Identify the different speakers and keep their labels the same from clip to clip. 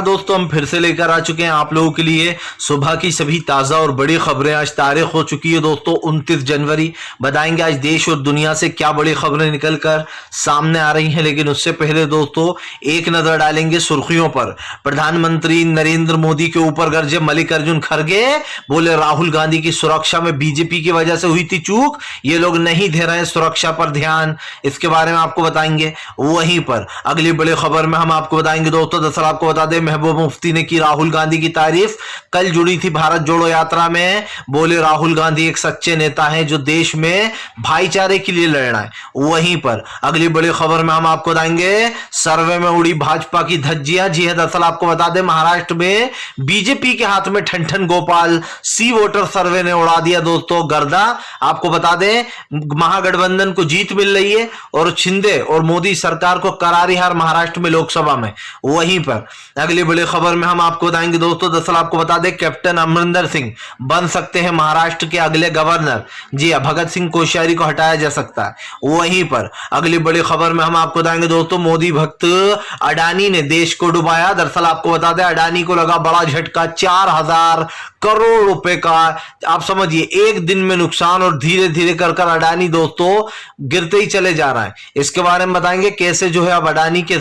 Speaker 1: दोस्तों, हम फिर से लेकर आ चुके हैं आप लोगों के लिए सुबह की सभी ताज़ा और बड़ी खबरें। आज तारीख हो चुकी है दोस्तों 29 जनवरी। बताएंगे आज देश और दुनिया से क्या बड़ी खबरें निकलकर सामने आ रही हैं, लेकिन उससे पहले दोस्तों एक नजर डालेंगे सुर्खियों पर। प्रधानमंत्री नरेंद्र मोदी के ऊपर गरजे मल्लिकार्जुन खड़गे, बोले राहुल गांधी की सुरक्षा में बीजेपी की वजह से हुई थी चूक, ये लोग नहीं दे रहे हैं सुरक्षा पर ध्यान। इसके बारे में आपको बताएंगे। वहीं पर अगली बड़ी खबर में हम आपको बताएंगे दोस्तों, दरअसल आपको बता दें महबूबा मुफ्ती ने की राहुल गांधी की तारीफ। कल जुड़ी थी भारत जोड़ो यात्रा में, बोले राहुल गांधी एक सच्चे नेता हैं जो देश में भाईचारे के लिए लड़ रहा है। वहीं पर अगली बड़ी खबर में हम आपको बताएंगे सर्वे में उड़ी भाजपा की धज्जियां। जी है, दरअसल आपको बता दें महाराष्ट्र में बीजेपी के हाथ में ठन गोपाल सी वोटर सर्वे ने उड़ा दिया दोस्तों गर्दा। आपको बता दें महागठबंधन को जीत मिल रही है और शिंदे और मोदी सरकार को करारी हार महाराष्ट्र में लोकसभा में। वहीं पर अगली बड़ी खबर में हम आपको बताएंगे दोस्तों, दरअसल आपको बता दें कैप्टन अमरिंदर सिंह बन सकते हैं महाराष्ट्र के अगले गवर्नर। जी हां, भगत सिंह कोश्यारी को हटाया जा सकता है। वहीं पर अगली बड़ी खबर में हम आपको बताएंगे दोस्तों, मोदी भक्त अडानी ने देश को डुबाया। दरअसल आपको बता दें अडानी को लगा बड़ा झटका, 4,000 करोड़ रुपए का आप समझिए एक दिन में नुकसान, और धीरे धीरे कर कर अडानी दोस्तों गिरते ही चले जा रहा है। इसके बारे में बताएंगे कैसे जो है अब अडानी के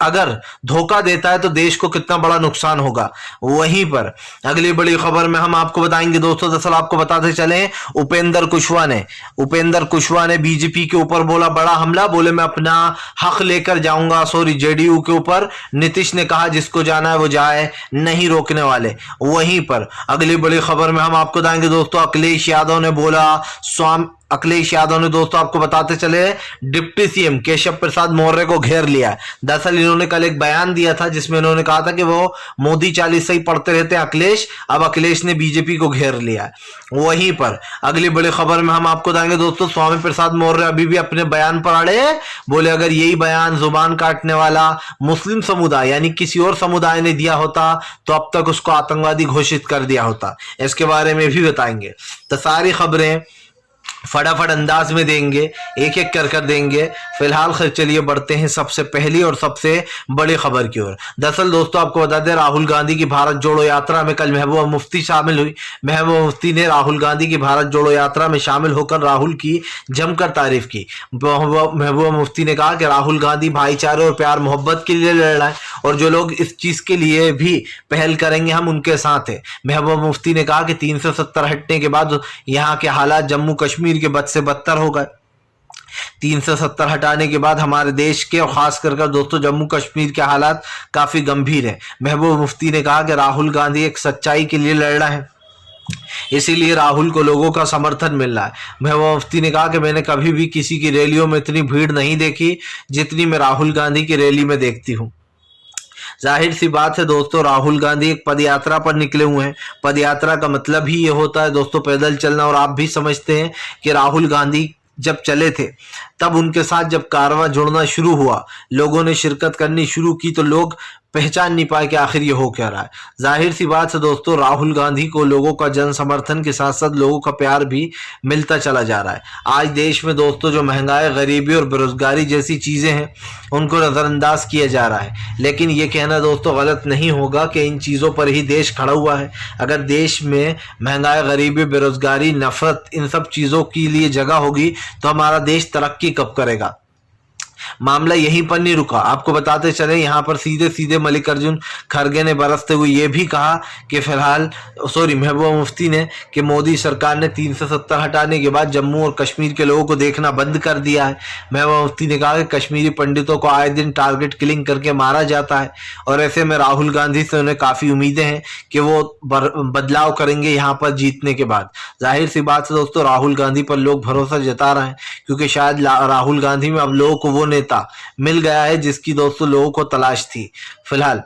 Speaker 1: अगर धोखा देता है तो देश को कितना बड़ा नुकसान होगा। वहीं पर अगली बड़ी खबर में हम आपको बताएंगे दोस्तों, दरअसल आपको बताते चले उपेंद्र कुशवाहा ने बीजेपी के ऊपर बोला बड़ा हमला, बोले मैं अपना हक लेकर जाऊंगा, जेडीयू के ऊपर। नीतीश ने कहा जिसको जाना है वो जाए, नहीं रोकने वाले। वहीं पर अगली बड़ी खबर में हम आपको बताएंगे दोस्तों, अखिलेश यादव ने दोस्तों आपको बताते चले डिप्टी सीएम केशव प्रसाद मौर्य को घेर लिया। दरअसल इन्होंने कल एक बयान दिया था जिसमें इन्होंने कहा था कि वो मोदी चालीसा ही पढ़ते रहते हैं अखिलेश। अब अखिलेश ने बीजेपी को घेर लिया है। वहीं पर अगली बड़ी खबर में हम आपको बताएंगे दोस्तों, स्वामी प्रसाद मौर्य अभी भी अपने बयान पर अड़े, बोले अगर यही बयान जुबान काटने वाला मुस्लिम समुदाय यानी किसी और समुदाय ने दिया होता तो अब तक उसको आतंकवादी घोषित कर दिया होता। इसके बारे में भी बताएंगे। तो सारी खबरें फटाफट अंदाज में देंगे, एक एक कर देंगे। फिलहाल चलिए बढ़ते हैं सबसे पहली और सबसे बड़ी खबर की ओर। दरअसल दोस्तों आपको बता दें राहुल गांधी की भारत जोड़ो यात्रा में कल महबूबा मुफ्ती शामिल हुई। महबूबा मुफ्ती ने राहुल गांधी की भारत जोड़ो यात्रा में शामिल होकर राहुल की जमकर तारीफ की। महबूबा मुफ्ती ने कहा कि राहुल गांधी भाईचारे और प्यार मोहब्बत के लिए लड़ रहा है और जो लोग इस चीज के लिए भी पहल करेंगे हम उनके साथ हैं। महबूबा मुफ्ती ने कहा कि 370 हटने के बाद यहाँ के हालात जम्मू कश्मीर के बद से बदतर हो गए। 370 हटाने के बाद हमारे देश के और खास कर दोस्तों जम्मू कश्मीर के हालात काफी गंभीर हैं। महबूबा मुफ्ती ने कहा कि राहुल गांधी एक सच्चाई के लिए लड़ रहा है, इसीलिए राहुल को लोगों का समर्थन मिल रहा है। महबूबा मुफ्ती ने कहा कि मैंने कभी भी किसी की रैलियों में इतनी भीड़ नहीं देखी जितनी मैं राहुल गांधी की रैली में देखती हूँ। जाहिर सी बात है दोस्तों, राहुल गांधी एक पदयात्रा पर निकले हुए हैं। पदयात्रा का मतलब ही ये होता है दोस्तों पैदल चलना, और आप भी समझते हैं कि राहुल गांधी जब चले थे तब उनके साथ जब कारवां जुड़ना शुरू हुआ, लोगों ने शिरकत करनी शुरू की, तो लोग पहचान नहीं पाए कि आखिर ये हो क्या रहा है। जाहिर सी बात है दोस्तों, राहुल गांधी को लोगों का जन समर्थन के साथ साथ लोगों का प्यार भी मिलता चला जा रहा है। आज देश में दोस्तों जो महंगाई, गरीबी और बेरोजगारी जैसी चीजें हैं उनको नजरअंदाज किया जा रहा है, लेकिन ये कहना दोस्तों गलत नहीं होगा कि इन चीजों पर ही देश खड़ा हुआ है। अगर देश में महंगाई, गरीबी, बेरोजगारी, नफरत, इन सब चीजों के लिए जगह होगी तो हमारा देश तरक्की कब करेगा। मामला यहीं पर नहीं रुका, आपको बताते चले यहाँ पर सीधे सीधे मल्लिकार्जुन खड़गे ने बरसते हुए ये भी कहा कि महबूबा मुफ्ती ने कि मोदी सरकार ने 370 हटाने के बाद जम्मू और कश्मीर के लोगों को देखना बंद कर दिया है। महबूबा मुफ्ती ने कहा कि कश्मीरी पंडितों को आए दिन टारगेट किलिंग करके मारा जाता है और ऐसे में राहुल गांधी से उन्हें काफी उम्मीदें हैं कि वो बदलाव करेंगे यहाँ पर जीतने के बाद। जाहिर सी बात है दोस्तों, राहुल गांधी पर लोग भरोसा जता रहे हैं क्योंकि शायद राहुल गांधी में अब लोगों को वो नेता मिल गया है जिसकी दोस्तों लोगों को तलाश थी। फिलहाल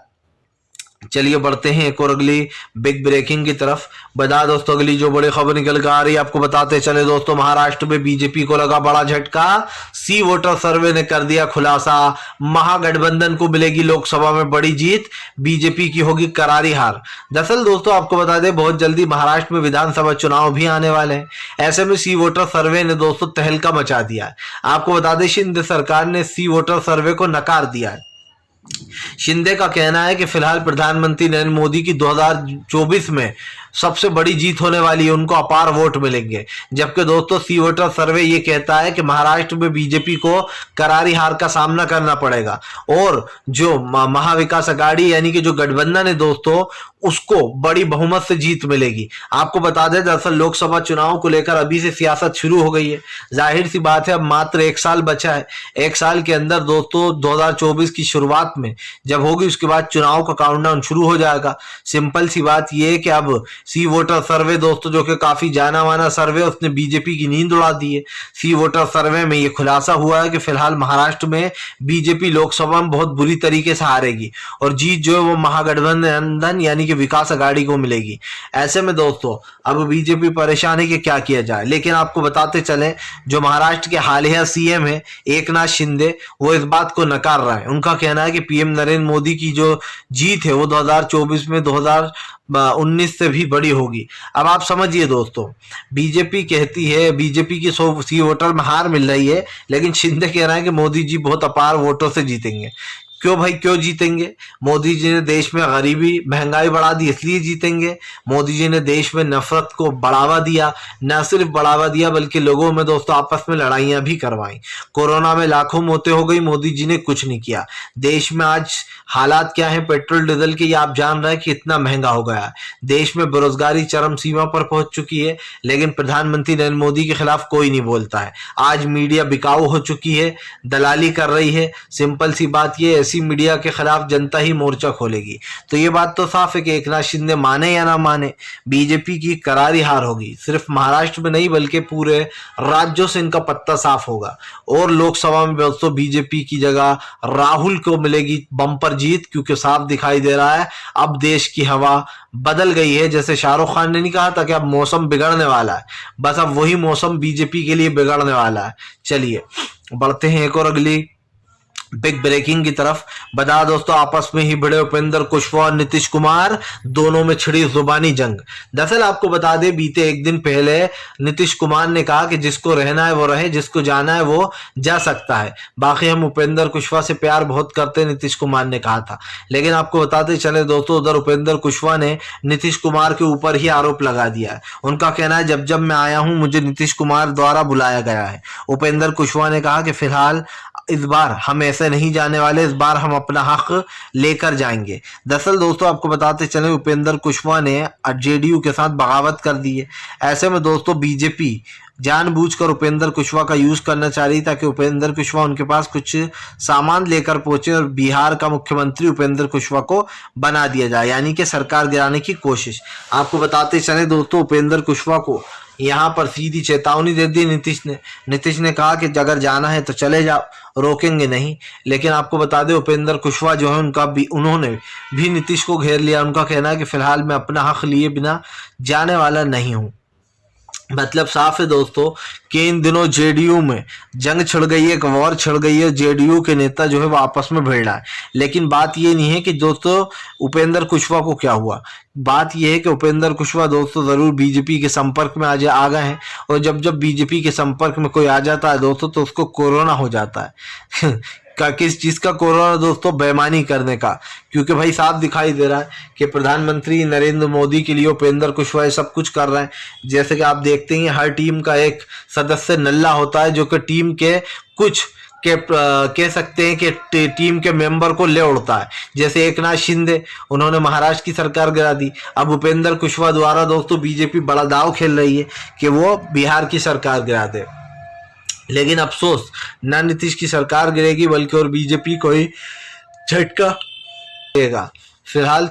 Speaker 1: चलिए बढ़ते हैं एक और अगली बिग ब्रेकिंग की तरफ। बता दोस्तों अगली जो बड़ी खबर निकल कर आ रही है आपको बताते चले दोस्तों, महाराष्ट्र में बीजेपी को लगा बड़ा झटका। सी वोटर सर्वे ने कर दिया खुलासा, महागठबंधन को मिलेगी लोकसभा में बड़ी जीत, बीजेपी की होगी करारी हार। दरअसल दोस्तों आपको बता दें बहुत जल्दी महाराष्ट्र में विधानसभा चुनाव भी आने वाले हैं। ऐसे में सी वोटर सर्वे ने दोस्तों तहलका मचा दिया है। आपको बता दें शिंदे सरकार ने सी वोटर सर्वे को नकार दिया है। शिंदे का कहना है कि फिलहाल प्रधानमंत्री नरेंद्र मोदी की 2024 में सबसे बड़ी जीत होने वाली है, उनको अपार वोट मिलेंगे। जबकि दोस्तों सी वोटर सर्वे ये कहता है कि महाराष्ट्र में बीजेपी को करारी हार का सामना करना पड़ेगा और जो महाविकास अघाड़ी यानी कि जो गठबंधन है दोस्तों, उसको बड़ी बहुमत से जीत मिलेगी। आपको बता दें दरअसल लोकसभा चुनाव को लेकर अभी से सियासत शुरू हो गई है। जाहिर सी बात है अब मात्र 1 साल बचा है। 1 साल के अंदर दोस्तों 2024 की शुरुआत में जब होगी उसके बाद चुनाव का काउंटडाउन शुरू हो जाएगा। सिंपल सी बात यह है कि अब सी वोटर सर्वे दोस्तों जो कि काफी जाना माना सर्वे, उसने बीजेपी की नींद उड़ा दी है। सी वोटर सर्वे में यह खुलासा हुआ है कि फिलहाल महाराष्ट्र में बीजेपी लोकसभा में बहुत बुरी तरीके से हारेगी और जीत जो है वो महागठबंधन यानी कि विकास अघाड़ी को मिलेगी। ऐसे में दोस्तों अब बीजेपी परेशान है कि क्या किया जाए, लेकिन आपको बताते चले जो महाराष्ट्र के हालिया सीएम है एकनाथ शिंदे, वो इस बात को नकार रहे हैं। उनका कहना है कि पीएम नरेंद्र मोदी की जो जीत है वो 2024 में 2019 से भी बड़ी होगी। अब आप समझिए दोस्तों, बीजेपी कहती है बीजेपी की 100 सी वोटर में हार मिल रही है, लेकिन शिंदे कह रहा है कि मोदी जी बहुत अपार वोटों से जीतेंगे। क्यों भाई, क्यों जीतेंगे? मोदी जी ने देश में गरीबी महंगाई बढ़ा दी इसलिए जीतेंगे। मोदी जी ने देश में नफरत को बढ़ावा दिया, न सिर्फ बढ़ावा दिया बल्कि लोगों में दोस्तों आपस में लड़ाइयां भी करवाई। कोरोना में लाखों मौतें हो गई, मोदी जी ने कुछ नहीं किया। देश में आज हालात क्या है पेट्रोल डीजल के, ये आप जान रहे हैं कि इतना महंगा हो गया है। देश में बेरोजगारी चरम सीमा पर पहुंच चुकी है, लेकिन प्रधानमंत्री नरेंद्र मोदी के खिलाफ कोई नहीं बोलता है। आज मीडिया बिकाऊ हो चुकी है, दलाली कर रही है। सिंपल सी बात ये, ऐसी मीडिया के खिलाफ जनता ही मोर्चा खोलेगी। तो ये बात तो साफ है कि एकनाथ शिंदे माने या ना माने, बीजेपी की करारी हार होगी। सिर्फ महाराष्ट्र में नहीं बल्कि पूरे राज्यों से इनका पत्ता साफ होगा और लोकसभा में दोस्तों बीजेपी की जगह राहुल को मिलेगी बम्पर जीत, क्योंकि साफ दिखाई दे रहा है अब देश की हवा बदल गई है। जैसे शाहरुख खान ने नहीं कहा था कि अब मौसम बिगड़ने वाला है, बस अब वही मौसम बीजेपी के लिए बिगड़ने वाला है। चलिए बढ़ते हैं एक और अगली बिग ब्रेकिंग की तरफ। बता दोस्तों आपस में ही भिड़े उपेंद्र कुशवाहा और नीतीश कुमार, दोनों में छिड़ी जुबानी जंग। दरअसल आपको बता दें बीते एक दिन पहले नीतीश कुमार ने कहा कि जिसको रहना है वो रहे, जिसको जाना है वो जा सकता है, बाकी हम उपेंद्र कुशवाहा से प्यार बहुत करते हैं, नीतीश कुमार ने कहा था। लेकिन आपको बताते चले दोस्तों उधर उपेंद्र कुशवाहा ने नीतीश कुमार के ऊपर ही आरोप लगा दिया है। उनका कहना है जब जब मैं आया हूं मुझे नीतीश कुमार द्वारा बुलाया गया है। उपेंद्र कुशवाहा ने कहा कि फिलहाल इस बार हम ऐसे नहीं जाने वाले, इस बार हम अपना हक लेकर जाएंगे। दरअसल दोस्तों आपको बताते चले उपेंद्र कुशवाहा ने जेडीयू के साथ बगावत कर दी है। ऐसे में दोस्तों बीजेपी जानबूझकर उपेंद्र कुशवाहा का यूज करना चाह रही ताकि उपेंद्र कुशवाहा उनके पास कुछ सामान लेकर पहुंचे और बिहार का मुख्यमंत्री उपेंद्र कुशवाहा को बना दिया जाए, यानी कि सरकार गिराने की कोशिश। आपको बताते चले दोस्तों उपेंद्र कुशवाहा को यहाँ पर सीधी चेतावनी दे दी नीतीश ने कहा कि अगर जाना है तो चले जाओ, रोकेंगे नहीं। लेकिन आपको बता दें उपेंद्र कुशवाहा जो है उन्होंने भी नीतीश को घेर लिया। उनका कहना है कि फिलहाल मैं अपना हक लिए बिना जाने वाला नहीं हूं। मतलब साफ है दोस्तों कि इन दिनों जेडीयू में जंग छिड़ गई है, एक वॉर छिड़ गई है। जेडीयू के नेता जो है वो आपस में भिड़ रहा है। लेकिन बात ये नहीं है कि दोस्तों उपेंद्र कुशवाहा को क्या हुआ, बात यह है कि उपेंद्र कुशवाहा दोस्तों जरूर बीजेपी के संपर्क में आज आ गए हैं और जब जब बीजेपी के संपर्क में कोई आ जाता है दोस्तों तो उसको कोरोना हो जाता है का किस चीज का कोरोना दोस्तों? बेईमानी करने का। क्योंकि भाई साफ दिखाई दे रहा है कि प्रधानमंत्री नरेंद्र मोदी के लिए उपेंद्र कुशवाहा सब कुछ कर रहे हैं। जैसे कि आप देखते हैं हर टीम का एक सदस्य नल्ला होता है जो कि टीम के कुछ कह सकते हैं कि टीम के मेंबर को ले उड़ता है। जैसे एकनाथ शिंदे, उन्होंने महाराष्ट्र की सरकार गिरा दी। अब उपेंद्र कुशवाहा द्वारा दोस्तों बीजेपी बड़ा दाव खेल रही है कि वो बिहार की सरकार गिरा दे। लेकिन अफसोस ना नीतीश की सरकार गिरेगी बल्कि और बीजेपी को ही झटका देगा। फिलहाल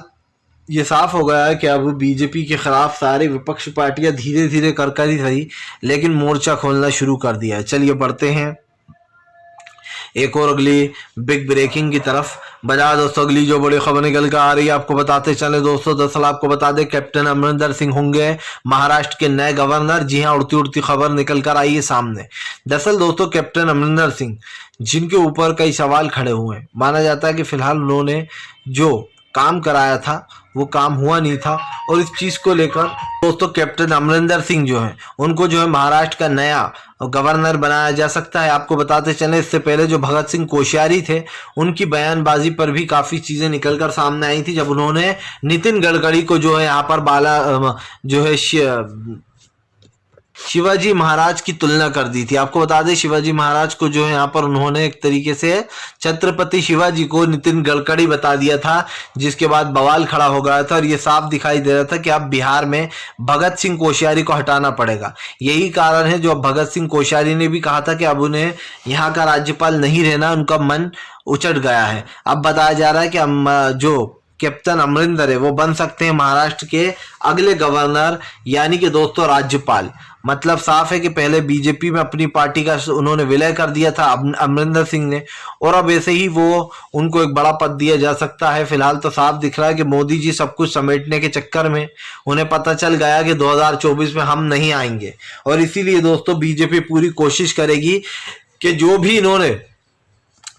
Speaker 1: ये साफ हो गया है कि अब बीजेपी के खिलाफ सारी विपक्ष पार्टियां धीरे धीरे कर ही सही लेकिन मोर्चा खोलना शुरू कर दिया है। चलिए बढ़ते हैं एक और अगली बिग ब्रेकिंग की तरफ। बता दोस्तों अगली जो बड़ी खबर निकल कर आ रही है आपको बताते चले दोस्तों। दरअसल आपको बता दें कैप्टन अमरिंदर सिंह होंगे महाराष्ट्र के नए गवर्नर। जी हाँ, उड़ती उड़ती खबर निकल कर आई है सामने। दरअसल दोस्तों कैप्टन अमरिंदर सिंह जिनके ऊपर कई सवाल खड़े हुए हैं, माना जाता है कि फिलहाल उन्होंने जो काम कराया था वो काम हुआ नहीं था। और इस चीज को लेकर दोस्तों कैप्टन अमरिंदर सिंह जो है उनको जो है महाराष्ट्र का नया गवर्नर बनाया जा सकता है। आपको बताते चले इससे पहले जो भगत सिंह कोश्यारी थे उनकी बयानबाजी पर भी काफी चीजें निकलकर सामने आई थी, जब उन्होंने नितिन गडकरी को जो है यहाँ पर जो है शिवाजी महाराज की तुलना कर दी थी। आपको बता दें शिवाजी महाराज को जो है यहाँ पर उन्होंने एक तरीके से छत्रपति शिवाजी को नितिन गडकरी बता दिया था, जिसके बाद बवाल खड़ा हो गया था और ये साफ दिखाई दे रहा था कि अब बिहार में भगत सिंह कोश्यारी को हटाना पड़ेगा। यही कारण है जो भगत सिंह कोश्यारी ने भी कहा था कि अब उन्हें यहाँ का राज्यपाल नहीं रहना, उनका मन उचट गया है। अब बताया जा रहा है कि हम जो कैप्टन अमरिंदर है वो बन सकते हैं महाराष्ट्र के अगले गवर्नर, यानी कि दोस्तों राज्यपाल। मतलब साफ है कि पहले बीजेपी में अपनी पार्टी का उन्होंने विलय कर दिया था अमरिंदर सिंह ने, और अब ऐसे ही वो उनको एक बड़ा पद दिया जा सकता है। फिलहाल तो साफ दिख रहा है कि मोदी जी सब कुछ समेटने के चक्कर में उन्हें पता चल गया कि 2024 में हम नहीं आएंगे, और इसीलिए दोस्तों बीजेपी पूरी कोशिश करेगी कि जो भी इन्होंने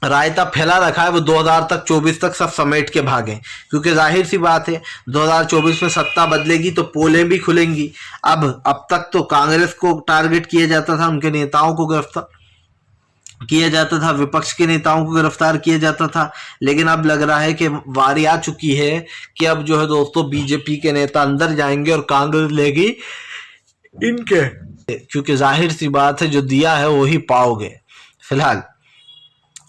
Speaker 1: रायता फैला रखा है वो 2024 तक सब समेट के भागे, क्योंकि जाहिर सी बात है 2024 में सत्ता बदलेगी तो पोलें भी खुलेंगी। अब तक तो कांग्रेस को टारगेट किया जाता था, उनके नेताओं को गिरफ्तार किया जाता था, विपक्ष के नेताओं को गिरफ्तार किया जाता था, लेकिन अब लग रहा है कि बारी आ चुकी है कि अब जो है दोस्तों बीजेपी के नेता अंदर जाएंगे और कांग्रेस लेगी इनके, क्योंकि जाहिर सी बात है जो दिया है वो ही पाओगे। फिलहाल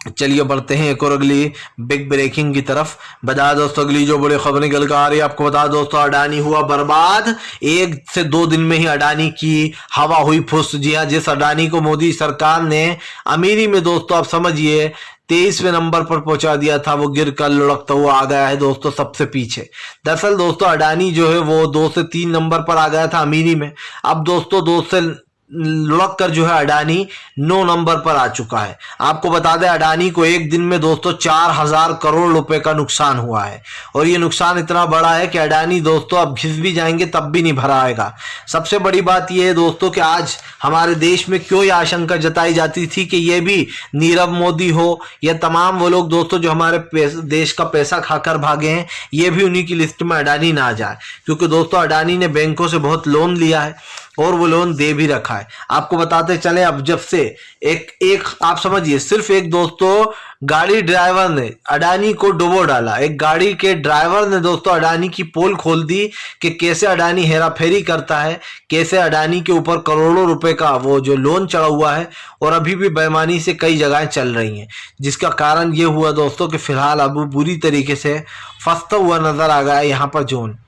Speaker 1: चलिए बढ़ते हैं एक और अगली बिग ब्रेकिंग की तरफ। बता दोस्तों अगली जो बड़ी खबर निकल कर आ रही है, आपको बता दोस्तों अडानी हुआ बर्बाद। 1 से 2 दिन में ही अडानी की हवा हुई फुस। जी हाँ, जिस अडानी को मोदी सरकार ने अमीरी में दोस्तों आप समझिए 23वें नंबर पर पहुंचा दिया था, वो गिर कर लुढ़कता हुआ आ गया है दोस्तों सबसे पीछे। दरअसल दोस्तों अडानी जो है वो 2 से 3 नंबर पर आ गया था अमीरी में, अब दोस्तों 2 से लुढ़क कर जो है अडानी 9 नंबर पर आ चुका है। आपको बता दें अडानी को एक दिन में दोस्तों 4000 करोड़ रुपए का नुकसान हुआ है, और ये नुकसान इतना बड़ा है कि अडानी दोस्तों अब घिस भी जाएंगे तब भी नहीं भरा आएगा। सबसे बड़ी बात यह है दोस्तों कि आज हमारे देश में क्यों ये आशंका जताई जाती थी कि ये भी नीरव मोदी हो या तमाम वो लोग दोस्तों जो हमारे देश का पैसा खाकर भागे हैं, ये भी उन्हीं की लिस्ट में अडानी ना आ जाए, क्योंकि दोस्तों अडानी ने बैंकों से बहुत लोन लिया है और वो लोन दे भी रखा है। आपको बताते चले अब जब से एक आप समझिए सिर्फ एक दोस्तों गाड़ी ड्राइवर ने अडानी को डुबो डाला। एक गाड़ी के ड्राइवर ने दोस्तों अडानी की पोल खोल दी कि कैसे अडानी हेराफेरी करता है, कैसे अडानी के ऊपर करोड़ों रुपए का वो जो लोन चढ़ा हुआ है और अभी भी बेईमानी से कई जगहें चल रही हैं, जिसका कारण ये हुआ दोस्तों कि फिलहाल अब बुरी तरीके से फंसता हुआ नजर आ गया है यहाँ पर जोन।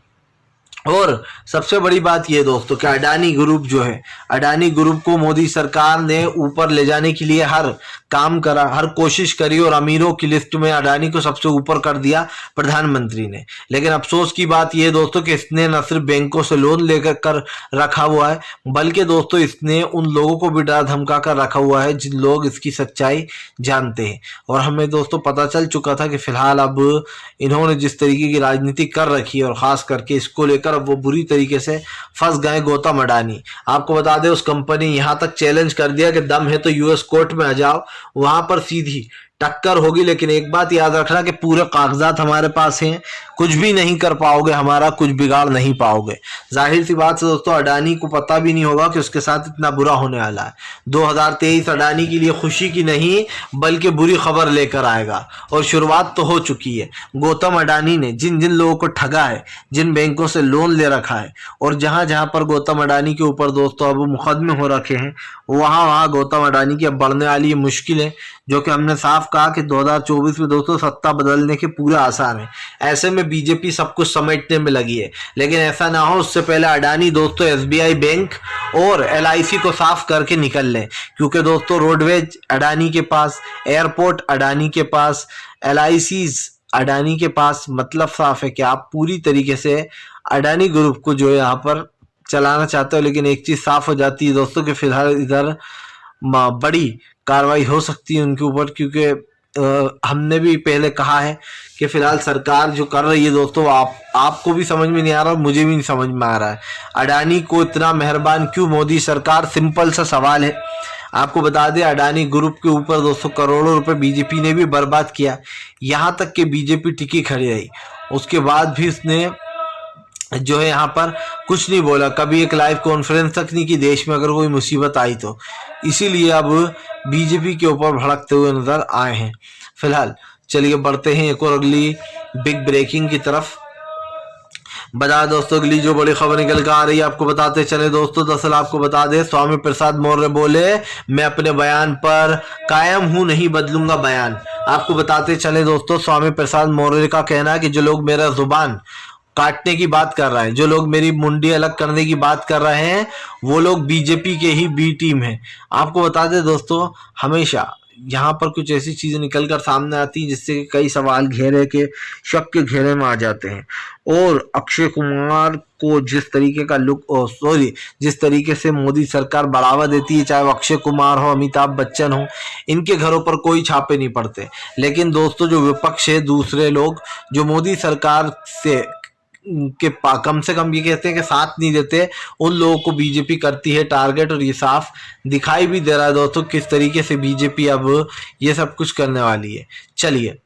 Speaker 1: और सबसे बड़ी बात यह दोस्तों कि अडानी ग्रुप जो है, अडानी ग्रुप को मोदी सरकार ने ऊपर ले जाने के लिए हर काम करा, हर कोशिश करी, और अमीरों की लिस्ट में अडानी को सबसे ऊपर कर दिया प्रधानमंत्री ने। लेकिन अफसोस की बात यह दोस्तों कि इसने न सिर्फ बैंकों से लोन लेकर कर रखा हुआ है, बल्कि दोस्तों इसने उन लोगों को भी डरा धमका कर रखा हुआ है जिन लोग इसकी सच्चाई जानते हैं। और हमें दोस्तों पता चल चुका था कि फिलहाल अब इन्होंने जिस तरीके की राजनीति कर रखी है और खास करके इसको लेकर अब वो बुरी तरीके से फंस गए गौतम अडानी। आपको बता दें उस कंपनी यहां तक चैलेंज कर दिया कि दम है तो यूएस कोर्ट में आ जाओ, वहां पर सीधी टक्कर होगी। लेकिन एक बात याद रखना कि पूरे कागजात हमारे पास हैं, कुछ भी नहीं कर पाओगे, हमारा कुछ बिगाड़ नहीं पाओगे। जाहिर सी बात है दोस्तों अडानी को पता भी नहीं होगा कि उसके साथ इतना बुरा होने वाला है। 2023 अडानी के लिए खुशी की नहीं बल्कि बुरी खबर लेकर आएगा, और शुरुआत तो हो चुकी है। गौतम अडानी ने जिन जिन लोगों को ठगा है, जिन बैंकों से लोन ले रखा है, और जहां जहां पर गौतम अडानी के ऊपर दोस्तों अब मुकदमे हो रखे हैं, वहां गौतम अडानी की अब बढ़ने वाली ये मुश्किल है, जो कि हमने साफ कहा कि 2024 में दोस्तों सत्ता बदलने के पूरे आसार हैं। ऐसे में बीजेपी सब कुछ समेटने में लगी है, लेकिन ऐसा ना हो उससे पहले अडानी दोस्तों एसबीआई बैंक और एलआईसी को साफ करके निकल लें, क्योंकि दोस्तों रोडवेज अडानी के पास, एयरपोर्ट अडानी के पास, एलआईसीज अडानी के पास। मतलब साफ है कि आप पूरी तरीके से अडानी ग्रुप को जो है यहाँ पर चलाना चाहते हो। लेकिन एक चीज साफ हो जाती है दोस्तों कि फिलहाल इधर बड़ी कार्रवाई हो सकती है उनके ऊपर, क्योंकि हमने भी पहले कहा है कि फिलहाल सरकार जो कर रही है दोस्तों आपको भी समझ में नहीं आ रहा, मुझे भी नहीं समझ में आ रहा है। अडानी को इतना मेहरबान क्यों मोदी सरकार, सिंपल सा सवाल है। आपको बता दें अडानी ग्रुप के ऊपर दोस्तों करोड़ों रुपए बीजेपी ने भी बर्बाद किया, यहाँ तक कि बीजेपी टिकी खड़ी रही, उसके बाद भी उसने जो है यहाँ पर कुछ नहीं बोला, कभी एक लाइव कॉन्फ्रेंस तक नहीं की देश में अगर कोई मुसीबत आई तो। इसीलिए अब बीजेपी के ऊपर भड़कते हुए नजर आए हैं। फिलहाल चलिए बढ़ते हैं एक और अगली बिग ब्रेकिंग की तरफ। बता दोस्तों अगली जो बड़ी खबर निकल कर आ रही है आपको बताते चले दोस्तों। दरअसल आपको बता दें, स्वामी प्रसाद मौर्य बोले मैं अपने बयान पर कायम हूं, नहीं बदलूंगा बयान। आपको बताते चले दोस्तों, स्वामी प्रसाद मौर्य का कहना है कि जो लोग मेरा जुबान काटने की बात कर रहे हैं, जो लोग मेरी मुंडी अलग करने की बात कर रहे हैं, वो लोग बीजेपी के ही बी टीम है। आपको बता दें दोस्तों, हमेशा यहाँ पर कुछ ऐसी चीजें निकल कर सामने आती हैं जिससे कई सवाल घेरे के शक के घेरे में आ जाते हैं। और अक्षय कुमार को जिस तरीके का जिस तरीके से मोदी सरकार बढ़ावा देती है, चाहे वो अक्षय कुमार हो, अमिताभ बच्चन हो, इनके घरों पर कोई छापे नहीं पड़ते। लेकिन दोस्तों जो विपक्ष है, दूसरे लोग जो मोदी सरकार से कम से कम ये कहते हैं कि साथ नहीं देते, उन लोगों को बीजेपी करती है टारगेट। और ये साफ दिखाई भी दे रहा है दोस्तों किस तरीके से बीजेपी अब ये सब कुछ करने वाली है। चलिए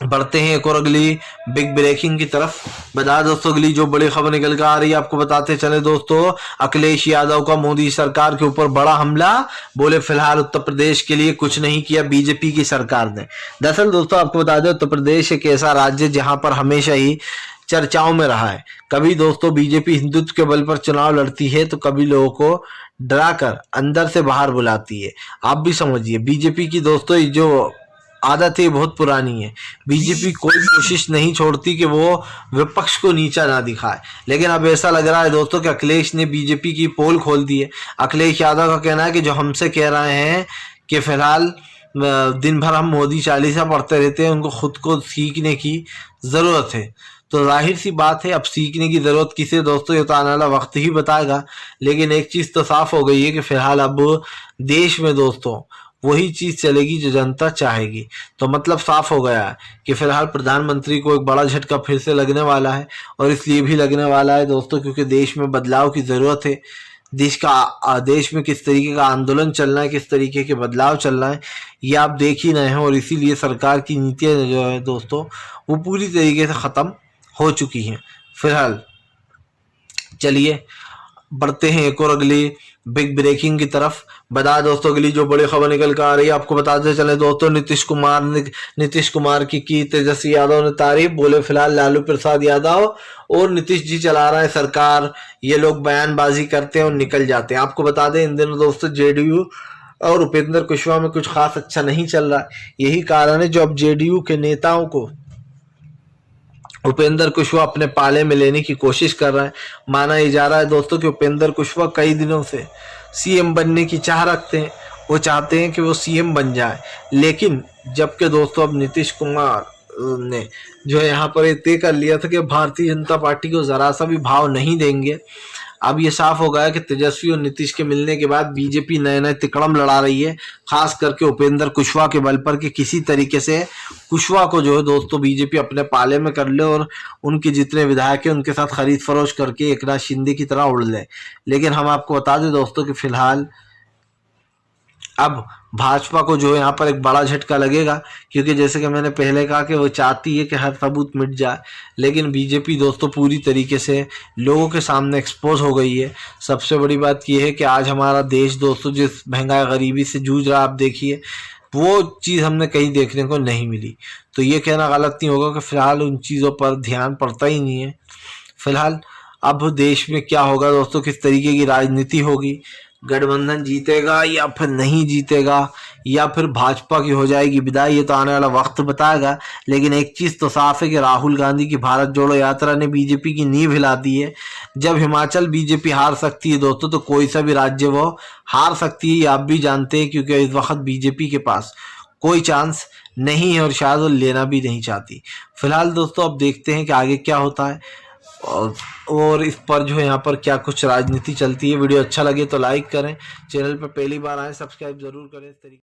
Speaker 1: बढ़ते हैं एक और अगली बिग ब्रेकिंग की तरफ। बता दोस्तों अगली जो बड़ी खबर निकल कर आ रही है आपको बताते चले दोस्तों, अखिलेश यादव का मोदी सरकार के ऊपर बड़ा हमला। बोले फिलहाल उत्तर प्रदेश के लिए कुछ नहीं किया बीजेपी की सरकार ने। दरअसल दोस्तों आपको बता दें, उत्तर प्रदेश एक ऐसा राज्य जहां पर हमेशा ही चर्चाओं में रहा है। कभी दोस्तों बीजेपी हिंदुत्व के बल पर चुनाव लड़ती है, तो कभी लोगों को डराकर अंदर से बाहर बुलाती है। आप भी समझिए, बीजेपी की दोस्तों जो आदत है बहुत पुरानी है। बीजेपी कोई कोशिश नहीं छोड़ती कि वो विपक्ष को नीचा ना दिखाए। लेकिन अब ऐसा लग रहा है दोस्तों कि अखिलेश ने बीजेपी की पोल खोल दी है। अखिलेश यादव का कहना है कि जो हमसे कह रहे हैं कि फिलहाल दिन भर हम मोदी चालीसा पढ़ते रहते हैं, उनको खुद को सीखने की जरूरत है। तो जाहिर सी बात है, अब सीखने की जरूरत किसे दोस्तों, ये तो आने वाला वक्त ही बताएगा। लेकिन एक चीज तो साफ हो गई है कि फिलहाल अब देश में दोस्तों वही चीज चलेगी जो जनता चाहेगी। तो मतलब साफ हो गया है कि फिलहाल प्रधानमंत्री को एक बड़ा झटका फिर से लगने वाला है। और इसलिए भी लगने वाला है दोस्तों क्योंकि देश में बदलाव की जरूरत है। देश में किस तरीके का आंदोलन चलना है, किस तरीके के बदलाव चलना है, ये आप देख ही रहे हैं। और इसीलिए सरकार की नीतियां जो है दोस्तों वो पूरी तरीके से खत्म हो चुकी हैं। फिलहाल चलिए बढ़ते हैं एक और अगली बिग ब्रेकिंग की तरफ। बता दोस्तों अगली जो बड़ी खबर निकल कर आ रही है आपको बताते चले दोस्तों, नीतीश कुमार की तेजस्वी यादव ने तारीफ। बोले फिलहाल लालू प्रसाद यादव और नीतीश जी चला रहा है सरकार, ये लोग बयानबाजी करते हैं और निकल जाते हैं। आपको बता दें इन दिनों दोस्तों जेडीयू और उपेंद्र कुशवाहा में कुछ खास अच्छा नहीं चल रहा। यही कारण है जो अब जेडीयू के नेताओं को उपेंद्र कुशवाहा अपने पाले में लेने की कोशिश कर रहा है। माना ही जा रहा है दोस्तों कि उपेंद्र कुशवाहा कई दिनों से सीएम बनने की चाह रखते हैं, वो चाहते हैं कि वो सीएम बन जाए। लेकिन जबकि दोस्तों अब नीतीश कुमार ने जो है यहाँ पर तय कर लिया था कि भारतीय जनता पार्टी को जरा सा भी भाव नहीं देंगे। अब ये साफ हो गया कि तेजस्वी और नीतीश के मिलने के बाद बीजेपी नए नए तिकड़म लड़ा रही है, खास करके उपेंद्र कुशवाहा के बल पर कि किसी तरीके से कुशवाहा को जो है दोस्तों बीजेपी अपने पाले में कर ले और उनके जितने विधायक हैं उनके साथ खरीद फरोश करके एकनाथ शिंदे की तरह उड़ ले। लेकिन हम आपको बता दें दोस्तों कि फिलहाल अब भाजपा को जो है यहाँ पर एक बड़ा झटका लगेगा, क्योंकि जैसे कि मैंने पहले कहा कि वो चाहती है कि हर सबूत मिट जाए। लेकिन बीजेपी दोस्तों पूरी तरीके से लोगों के सामने एक्सपोज हो गई है। सबसे बड़ी बात यह है कि आज हमारा देश दोस्तों जिस महंगाई गरीबी से जूझ रहा है, आप देखिए वो चीज़ हमने कहीं देखने को नहीं मिली। तो ये कहना गलत नहीं होगा कि फिलहाल उन चीज़ों पर ध्यान पड़ता ही नहीं है। फिलहाल अब देश में क्या होगा दोस्तों, किस तरीके की राजनीति होगी, गठबंधन जीतेगा या फिर नहीं जीतेगा, या फिर भाजपा की हो जाएगी विदाई, ये तो आने वाला वक्त बताएगा। लेकिन एक चीज तो साफ है कि राहुल गांधी की भारत जोड़ो यात्रा ने बीजेपी की नींव हिला दी है। जब हिमाचल बीजेपी हार सकती है दोस्तों, तो कोई सा भी राज्य वो हार सकती है, ये आप भी जानते हैं, क्योंकि इस वक्त बीजेपी के पास कोई चांस नहीं है और शायद वो लेना भी नहीं चाहती। फिलहाल दोस्तों अब देखते हैं कि आगे क्या होता है और इस पर जो है यहाँ पर क्या कुछ राजनीति चलती है। वीडियो अच्छा लगे तो लाइक करें, चैनल पर पहली बार आए सब्सक्राइब जरूर करें। इस तरीके